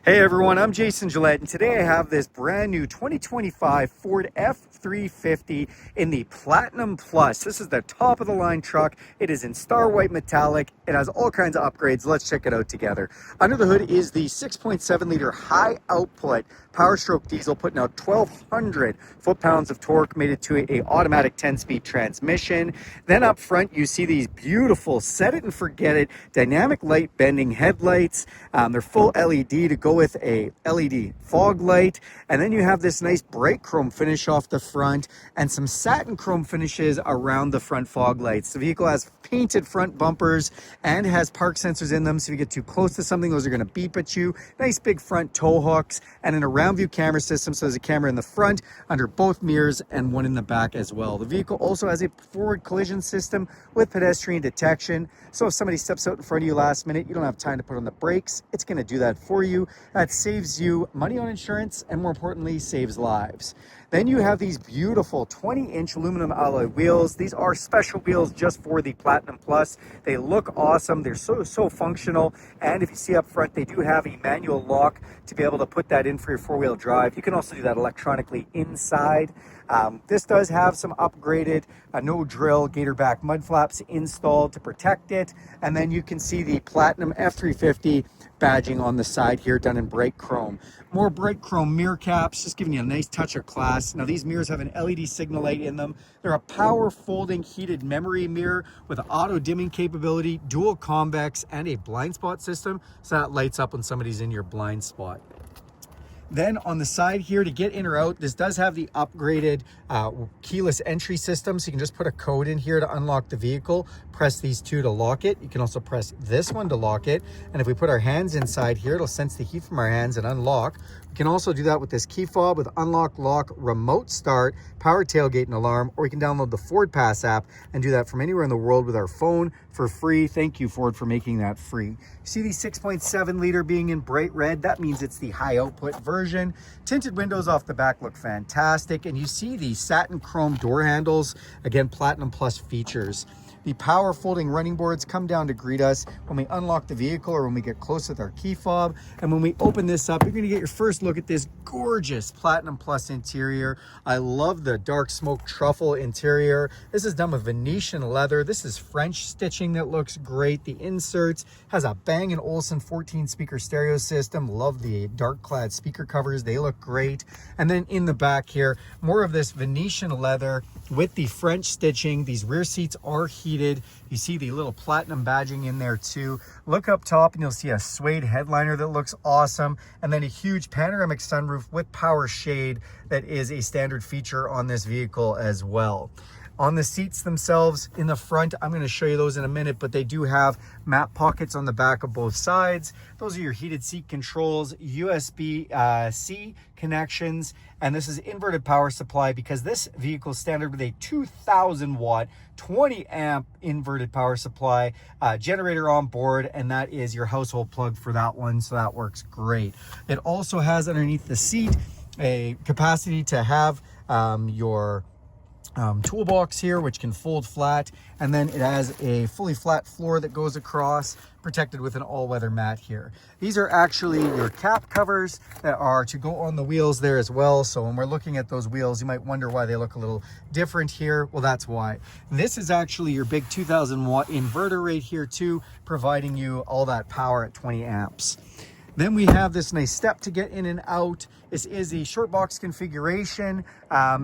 Hey everyone, I'm Jason Gillette, and today I have this brand new 2025 Ford F-350 in the Platinum Plus. This is the top of the line truck. It is in star white metallic. It has all kinds of upgrades. Let's check it out together. Under the hood is the 6.7 liter high output Power Stroke diesel, putting out 1,200 foot-pounds of torque, made it to a automatic 10-speed transmission. Then up front, you see these beautiful set it and forget it dynamic light bending headlights. They're full LED to go with a LED fog light. And then you have this nice bright chrome finish off the front and some satin chrome finishes around the front fog lights. The vehicle has painted front bumpers and has park sensors in them, so if you get too close to something, those are going to beep at you. Nice big front tow hooks and an around view camera system, so there's a camera in the front, under both mirrors, and one in the back as well. The vehicle also has a forward collision system with pedestrian detection, so if somebody steps out in front of you last minute, you don't have time to put on the brakes, it's going to do that for you. That saves you money on insurance and, more importantly, saves lives. Then you have these beautiful 20-inch aluminum alloy wheels. These are special wheels just for the Platinum Plus. They look awesome. They're so functional. And if you see up front, they do have a manual lock to be able to put that in for your four-wheel drive. You can also do that electronically inside. This does have some upgraded no drill Gatorback mud flaps installed to protect it. And then you can see the Platinum F-350 badging on the side here, done in bright chrome. More bright chrome mirror caps, just giving you a nice touch of class. Now these mirrors have an LED signal light in them. They're a power folding heated memory mirror with auto dimming capability, dual convex, and a blind spot system, so that lights up when somebody's in your blind spot. Then on the side here, to get in or out, this does have the upgraded keyless entry system. So you can just put a code in here to unlock the vehicle, press these two to lock it. You can also press this one to lock it. And if we put our hands inside here, it'll sense the heat from our hands and unlock. We can also do that with this key fob with unlock, lock, remote start, power tailgate and alarm, or we can download the FordPass app and do that from anywhere in the world with our phone for free. Thank you, Ford, for making that free. You see the 6.7 liter being in bright red? That means it's the high output version. Tinted windows off the back look fantastic. And you see the satin chrome door handles, again, Platinum Plus features. The power folding running boards come down to greet us when we unlock the vehicle or when we get close with our key fob. And when we open this up, you're going to get your first look at this gorgeous Platinum Plus interior. I love the dark smoked truffle interior. This is done with Venetian leather. This is French stitching that looks great. The inserts has a Bang & Olufsen 14 speaker stereo system. Love the dark clad speaker covers. They look great. And then in the back here, more of this Venetian leather with the French stitching. These rear seats are heated. You see the little platinum badging in there too. Look up top and you'll see a suede headliner that looks awesome, and then a huge panoramic sunroof with power shade that is a standard feature on this vehicle as well. On the seats themselves in the front, I'm going to show you those in a minute, but they do have map pockets on the back of both sides. Those are your heated seat controls, USB-C connections, and this is inverted power supply because this vehicle is standard with a 2,000 watt, 20 amp inverted power supply generator on board, and that is your household plug for that one, so that works great. It also has underneath the seat a capacity to have your toolbox here, which can fold flat, and then it has a fully flat floor that goes across, protected with an all-weather mat here. These are actually your cap covers that are to go on the wheels there as well. So when we're looking at those wheels, you might wonder why they look a little different here. Well, that's why. This is actually your big 2,000 watt inverter right here too, providing you all that power at 20 amps. Then we have this nice step to get in and out. This is the short box configuration.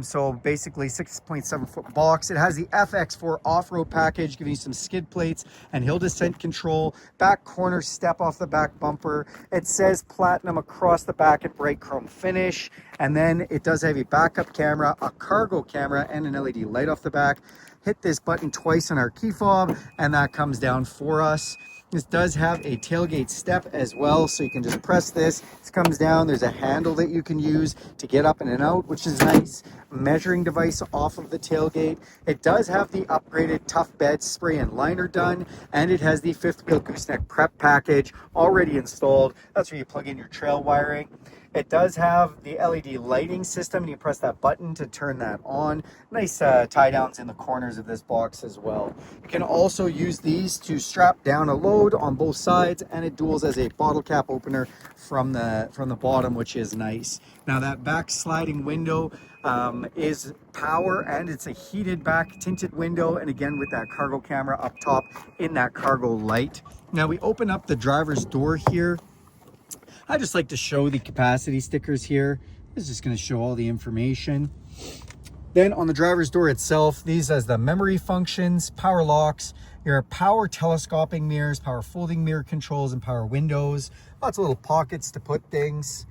So basically 6.7 foot box. It has the FX4 off-road package, giving you some skid plates and hill descent control. Back corner step off the back bumper. It says Platinum across the back in bright chrome finish. And then it does have a backup camera, a cargo camera, and an LED light off the back. Hit this button twice on our key fob and that comes down for us. This does have a tailgate step as well, so you can just press this. This comes down. There's a handle that you can use to get up in and out, which is nice. Measuring device off of the tailgate. It does have the upgraded tough bed spray and liner done, and it has the fifth wheel gooseneck prep package already installed. That's where you plug in your trail wiring. It does have the LED lighting system, and you press that button to turn that on. Nice tie downs in the corners of this box as well. You can also use these to strap down a load on both sides, and it duals as a bottle cap opener from the bottom, which is nice. Now that back sliding window is power, and it's a heated back tinted window, and again with that cargo camera up top in that cargo light. Now we open up the driver's door here. I just like to show the capacity stickers here. This is just going to show all the information. Then on the driver's door itself, these as the memory functions, power locks, your power telescoping mirrors, power folding mirror controls, and power windows. Lots of little pockets to put things.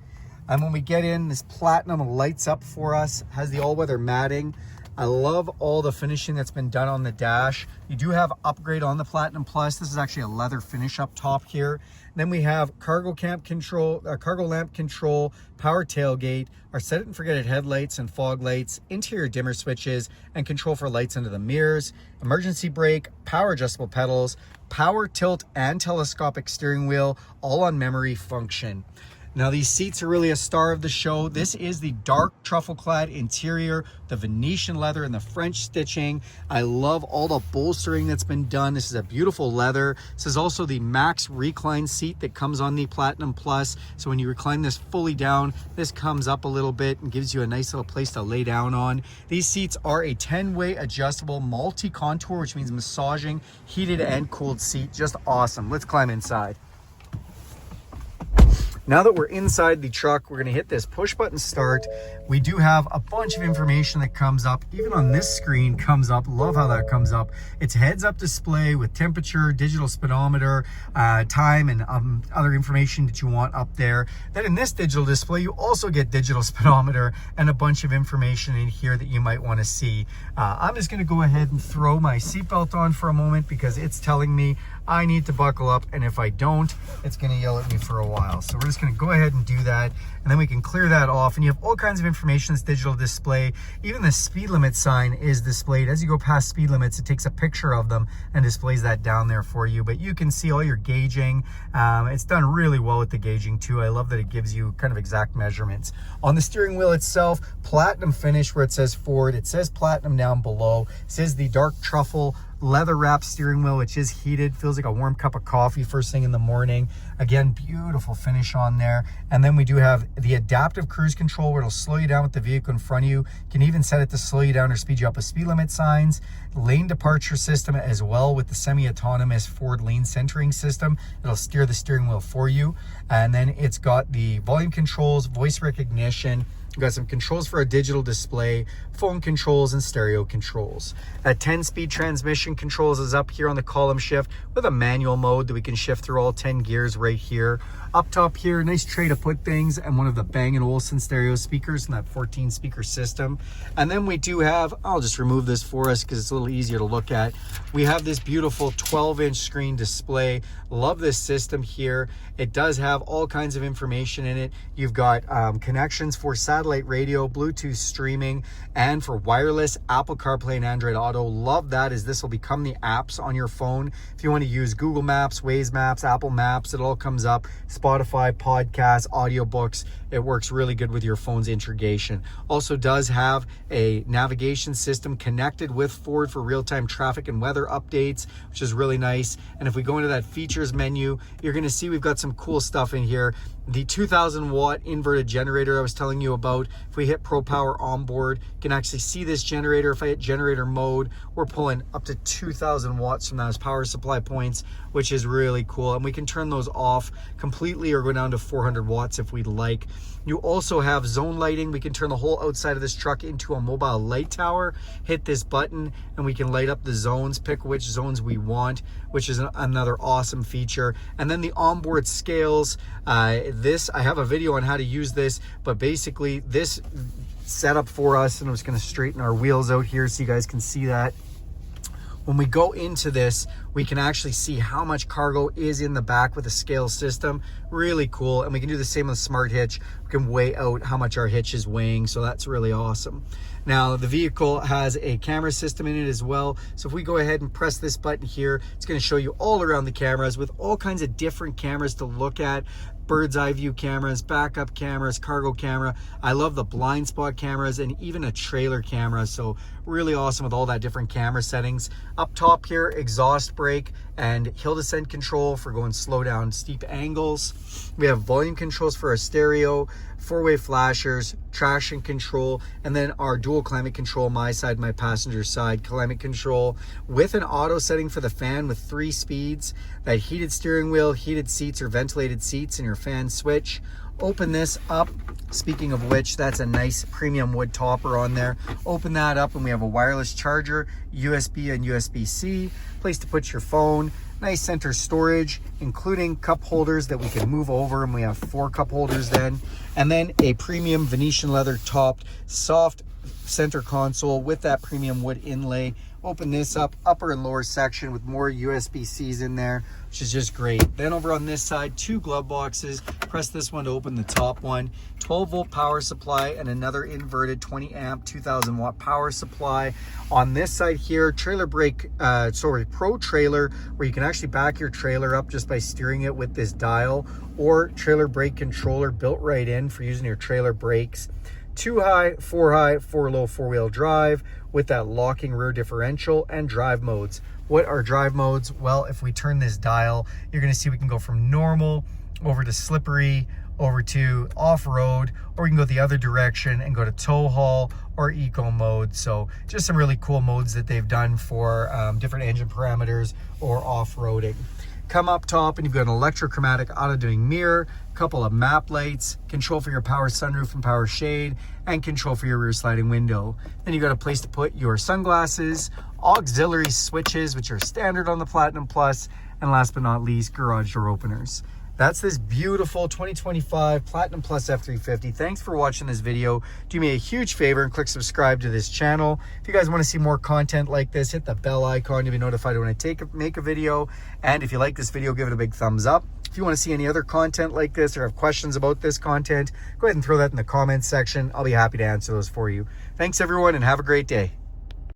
And when we get in, this platinum lights up for us, has the all-weather matting. I love all the finishing that's been done on the dash. You do have upgrade on the Platinum Plus. This is actually a leather finish up top here. Then we have cargo lamp control, power tailgate, our set it and forget it headlights and fog lights, interior dimmer switches, and control for lights under the mirrors, emergency brake, power adjustable pedals, power tilt and telescopic steering wheel, all on memory function. Now these seats are really a star of the show. This is the dark truffle clad interior, the Venetian leather and the French stitching. I love all the bolstering that's been done. This is a beautiful leather. This is also the max recline seat that comes on the Platinum Plus. So when you recline this fully down, this comes up a little bit and gives you a nice little place to lay down on. These seats are a 10-way adjustable multi-contour, which means massaging, heated and cooled seat. Just awesome. Let's climb inside. Now that we're inside the truck, we're going to hit this push button start. We do have a bunch of information that comes up. Even on this screen comes up. Love how that comes up. It's heads up display with temperature, digital speedometer, time, and other information that you want up there. Then in this digital display, you also get digital speedometer and a bunch of information in here that you might want to see. I'm just going to go ahead and throw my seatbelt on for a moment because it's telling me I need to buckle up, and if I don't, it's going to yell at me for a while. So we're just going to go ahead and do that, and then we can clear that off. And you have all kinds of information in this digital display. Even the speed limit sign is displayed. As you go past speed limits, it takes a picture of them and displays that down there for you. But you can see all your gauging. It's done really well with the gauging too. I love that it gives you kind of exact measurements. On the steering wheel itself, platinum finish where it says Ford. It says platinum down below. It says the dark truffle leather wrapped steering wheel, which is heated, feels like a warm cup of coffee first thing in the morning. Again, beautiful finish on there. And then we do have the adaptive cruise control where it'll slow you down with the vehicle in front of you. You can even set it to slow you down or speed you up with speed limit signs. Lane departure system as well with the semi-autonomous Ford lane centering system. It'll steer the steering wheel for you. And then it's got the volume controls, voice recognition. We've got some controls for a digital display, phone controls, and stereo controls. A 10-speed transmission controls is up here on the column shift with a manual mode that we can shift through all 10 gears right here. Up top here, nice tray to put things, and one of the Bang & Olufsen stereo speakers in that 14-speaker system. And then we do have, I'll just remove this for us because it's a little easier to look at. We have this beautiful 12-inch screen display. Love this system here. It does have all kinds of information in it. You've got connections for satellite radio, Bluetooth streaming, and for wireless Apple CarPlay and Android Auto. Love that, as this will become the apps on your phone. If you want to use Google Maps, Waze Maps, Apple Maps, it all comes up. Spotify, podcasts, audiobooks. It works really good with your phone's integration. Also does have a navigation system connected with Ford for real-time traffic and weather updates, which is really nice. And if we go into that features menu, you're going to see we've got some cool stuff in here. The 2,000 watt inverted generator I was telling you about. If we hit Pro Power Onboard, you can actually see this generator. If I hit generator mode, we're pulling up to 2,000 watts from those power supply points, which is really cool. And we can turn those off completely or go down to 400 watts if we'd like. You also have zone lighting. We can turn the whole outside of this truck into a mobile light tower. Hit this button and we can light up the zones, pick which zones we want, which is another awesome feature. And then the onboard scales. I have a video on how to use this, but basically this setup for us, and I'm just going to straighten our wheels out here so you guys can see that. When we go into this, We can actually see how much cargo is in the back with a scale system. Really cool. And we can do the same with Smart Hitch. We can weigh out how much our hitch is weighing, so that's really awesome. Now, the vehicle has a camera system in it as well. So if we go ahead and press this button here, it's going to show you all around the cameras with all kinds of different cameras to look at. Bird's eye view cameras, backup cameras, cargo camera. I love the blind spot cameras and even a trailer camera. So really awesome with all that different camera settings. Up top here, exhaust brake and hill descent control for going slow down steep angles. We have volume controls for our stereo, four-way flashers, traction control, and then our dual climate control, my side, my passenger side climate control with an auto setting for the fan with 3 speeds, that heated steering wheel, heated seats or ventilated seats, and your fan switch. Open this up. Speaking of which, that's a nice premium wood topper on there. Open that up and we have a wireless charger, USB and USB-C, place to put your phone, nice center storage, including cup holders that we can move over, and we have 4 cup holders then. And then a premium Venetian leather topped soft center console with that premium wood inlay. Open this up, upper and lower section with more USB-Cs in there, which is just great. Then over on this side, 2 glove boxes. Press this one to open the top one. 12-volt power supply and another inverted 20 amp 2000 watt power supply. On this side here, trailer brake, pro trailer, where you can actually back your trailer up just by steering it with this dial, or trailer brake controller built right in for using your trailer brakes. 2 high, 4 low 4-wheel drive with that locking rear differential, and drive modes. What are drive modes? Well, if we turn this dial, you're going to see we can go from normal over to slippery, over to off-road, or we can go the other direction and go to tow haul or eco mode. So just some really cool modes that they've done for different engine parameters or off-roading. Come up top and you've got an electrochromatic auto-dimming mirror, a couple of map lights, control for your power sunroof and power shade, and control for your rear sliding window. Then you've got a place to put your sunglasses, auxiliary switches, which are standard on the Platinum Plus, and last but not least, garage door openers. That's this beautiful 2025 Platinum Plus F-350. Thanks for watching this video. Do me a huge favor and click subscribe to this channel. If you guys want to see more content like this, hit the bell icon to be notified when I make a video. And if you like this video, give it a big thumbs up. If you want to see any other content like this or have questions about this content, go ahead and throw that in the comments section. I'll be happy to answer those for you. Thanks everyone and have a great day.